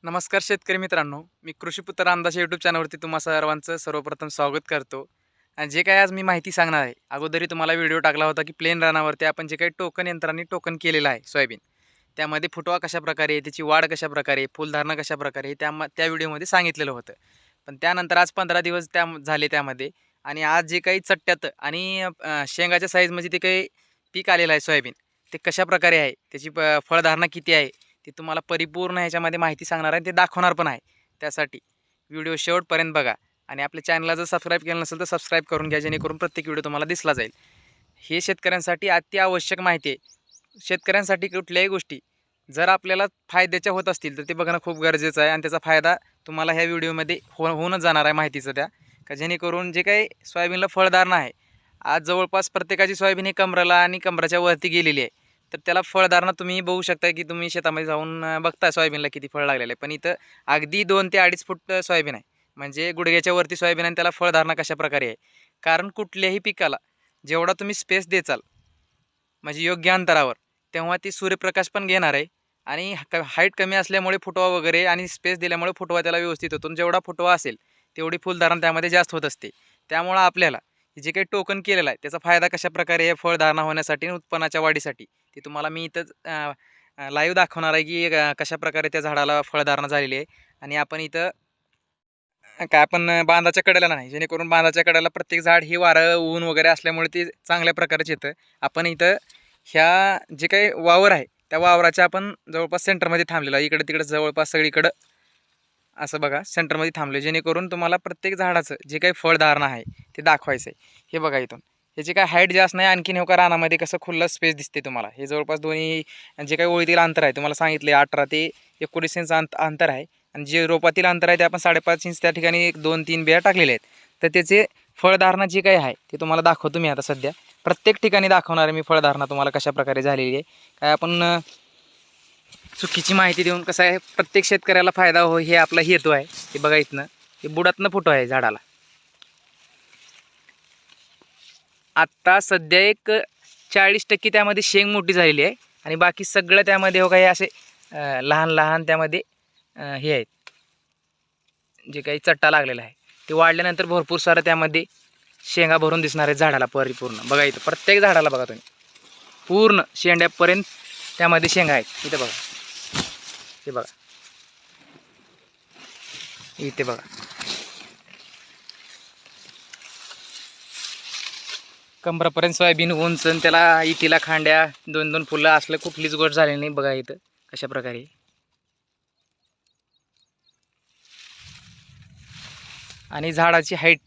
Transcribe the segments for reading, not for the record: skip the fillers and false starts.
नमस्कार शेतकरी मित्रांनो, मी कृषीपुत्र रामदास यूट्यूब चॅनलवरती तुम्हा सर्वांचं सर्वप्रथम स्वागत करतो. आणि जे काही आज मी माहिती सांगणार आहे, अगोदरी तुम्हाला व्हिडिओ टाकला होता की प्लेन रानावरती आपण जे काही टोकन यंत्रांनी टोकन केलेलं आहे सोयाबीन, त्यामध्ये फुटवा कशाप्रकारे आहे, त्याची वाढ कशाप्रकारे आहे, फुलधारणा कशाप्रकारे आहे, त्या व्हिडिओमध्ये सांगितलेलं होतं. पण त्यानंतर आज 15 दिवस झाले त्यामध्ये. आणि आज जे काही चट्ट्यात आणि शेंगाच्या साईजमध्ये ते काही पीक आलेलं आहे सोयाबीन, ते कशाप्रकारे आहे, त्याची फळधारणा किती आहे, ते तुम्हाला परिपूर्ण ह्याच्यामध्ये माहिती सांगणार आहे, ते दाखवणार पण आहे. त्यासाठी व्हिडिओ शेवटपर्यंत बघा. आणि आपल्या चॅनलला जर सबस्क्राईब केलं नसेल तर सबस्क्राईब करून घ्या, जेणेकरून प्रत्येक व्हिडिओ तुम्हाला दिसला जाईल. हे शेतकऱ्यांसाठी अत्यावश्यक माहिती आहे. शेतकऱ्यांसाठी कुठल्याही गोष्टी जर आपल्याला फायद्याच्या होत असतील तर ते बघणं खूप गरजेचं आहे. आणि त्याचा फायदा तुम्हाला ह्या व्हिडिओमध्ये होऊनच जाणार आहे माहितीचं त्या, का जेणेकरून जे काही सोयाबीनला फळधारणा आहे, आज जवळपास प्रत्येकाची सोयाबीन ही कमराला आणि कमराच्या वरती गेलेली आहे. तर त्याला फळधारणा तुम्ही बघू शकता की तुम्ही शेतामध्ये जाऊन बघता सोयाबीनला किती फळ लागलेलं आहे. पण इथं अगदी 2 ते 2.5 फूट सोयाबीन आहे, म्हणजे गुडघ्याच्या वरती सोयाबीन, आणि त्याला फळधारणा कशाप्रकारे आहे. कारण कुठल्याही पिकाला जेवढा तुम्ही स्पेस देचाल, म्हणजे योग्य अंतरावर, तेव्हा ती सूर्यप्रकाश पण घेणार आहे. आणि हाईट कमी असल्यामुळे फुटवा वगैरे, आणि स्पेस दिल्यामुळे फुटवा त्याला व्यवस्थित होतो. जेवढा फुटवा असेल तेवढी फुलधारणा त्यामध्ये जास्त होत असते. त्यामुळं आपल्याला जे काही टोकन केलेलं आहे त्याचा फायदा कशाप्रकारे आहे फळधारणा होण्यासाठी आणि उत्पन्नाच्या वाढीसाठी, ते तुम्हाला मी इथंच लाईव्ह दाखवणार आहे की कशाप्रकारे त्या झाडाला फळधारणा झालेली आहे. आणि आपण इथं काय आपण बांधाच्या कडेला नाही, जेणेकरून बांधाच्या कडेला प्रत्येक झाड हे वारं ऊन वगैरे असल्यामुळे ते चांगल्या प्रकारचे येतं. आपण इथं ह्या जे काही वावर आहे त्या वावराच्या आपण जवळपास सेंटरमध्ये थांबलेलो आहे. इकडे तिकडे जवळपास सगळीकडं असं बघा सेंटरमध्ये थांबले, जेणेकरून तुम्हाला प्रत्येक झाडाचं जे काही फळधारणा आहे ते दाखवायचं आहे. हे बघा इथून ह्याची काय हाईट जास्त नाही. आणखीन हे का रानामध्ये कसं खुल्लं स्पेस दिसते तुम्हाला. हे जवळपास दोन्ही जे काही ओळीतील अंतर आहे तुम्हाला सांगितले 18 ते 19 इंच अंतर आहे. आणि जे रोपातील अंतर आहे ते आपण 5.5 इंच त्या ठिकाणी 2-3 बिया टाकलेले आहेत. तर त्याचे फळधारणा जी काही आहे ते तुम्हाला दाखवतो मी आता सध्या. प्रत्येक ठिकाणी दाखवणार आहे मी फळधारणा तुम्हाला कशाप्रकारे झालेली आहे. काय आपण चुकीची माहिती देऊन कसं आहे प्रत्येक शेतकऱ्याला फायदा हो हे आपला हेतू आहे. हे बघा इथनं हे बुडातनं फुटो आहे झाडाला. आत्ता सध्या एक 40% त्यामध्ये शेंग मोठी झालेली आहे. आणि बाकी सगळं त्यामध्ये हो काही असे लहान लहान त्यामध्ये हे आहेत, जे काही चट्टा लागलेला आहे ते वाढल्यानंतर भरपूर सारं त्यामध्ये शेंगा भरून दिसणार आहेत झाडाला परिपूर्ण. बघा इथं प्रत्येक झाडाला बघा तुम्ही पूर्ण शेंड्यापर्यंत त्यामध्ये शेंगा आहेत. इथं बघा, हे बघा इथे बघा, कमरापर्यंत सोयाबीन उंच, त्याला इतीला खांड्या 2-2 फुलं असलं कुठलीच गोष्ट झाली नाही. बघा इथं कशा प्रकारे. आणि झाडाची हाईट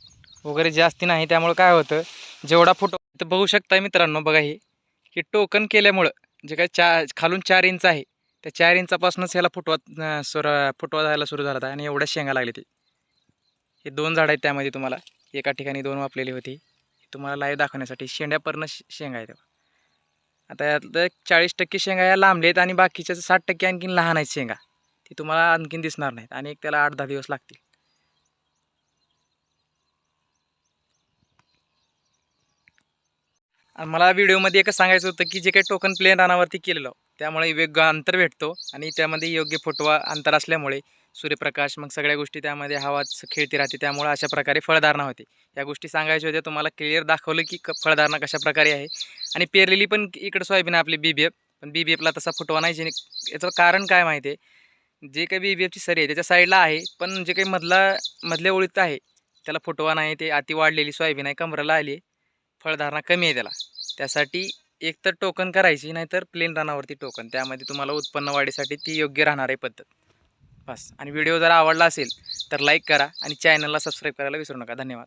वगैरे जास्ती नाही, त्यामुळे काय होतं जेवढा फुटवा तर बघू शकता मित्रांनो. बघा हे टोकन केल्यामुळं जे काही खालून 4 इंच आहे त्या 4 इंचापासूनच ह्याला फुटवा जायला सुरू झाला. आणि एवढ्या शेंगा लागली ती. हे 2 झाड आहेत त्यामध्ये तुम्हाला एका ठिकाणी 2 वापलेली होती. तुम्हाला लाईव्ह दाखवण्यासाठी शेंड्यापर्यंत शेंगा आहेत. आता यातलं 40% शेंगा या लांबल्या आहेत आणि बाकीच्या 60% आणखीन लहान आहेत शेंगा. ती तुम्हाला आणखीन दिसणार नाहीत आणि त्याला 8-10 दिवस लागतील. आणि मला व्हिडिओमध्ये एकच सांगायचं होतं की जे काही टोकन प्लेन रानावरती केलेलं त्यामुळे वेगळं अंतर भेटतो. आणि त्यामध्ये योग्य फुटवा अंतर असल्यामुळे सूर्यप्रकाश मग सगळ्या गोष्टी त्यामध्ये हवा खेळती राहते, त्यामुळे अशा प्रकारे फळधारणा होते. या गोष्टी सांगायच्या होत्या तुम्हाला. क्लिअर दाखवलं की फळधारणा कशा प्रकारे आहे. आणि पेरलेली पण इकडं सोयाबीन आपली BBF, पण BBFला तसा फुटवा नाही. याचं कारण काय माहिती आहे, जे काही BBFची सरी आहे त्याच्या साईडला आहे, पण जे काही मधल्या ओळीत आहे त्याला फुटवा नाही. ते अति वाढलेली सोयाबीन आहे, कमराला आली, फळधारणा कमी आहे त्याला. त्यासाठी एक तर टोकन करायची, नाहीतर प्लेन रानावरती टोकन. त्यामध्ये तुम्हाला उत्पन्न वाढीसाठी ती योग्य राहणार आहे पद्धत. बस. आणि व्हिडिओ जर आवडला असेल तर लाईक करा आणि चॅनलला सबस्क्राईब करायला विसरू नका. धन्यवाद.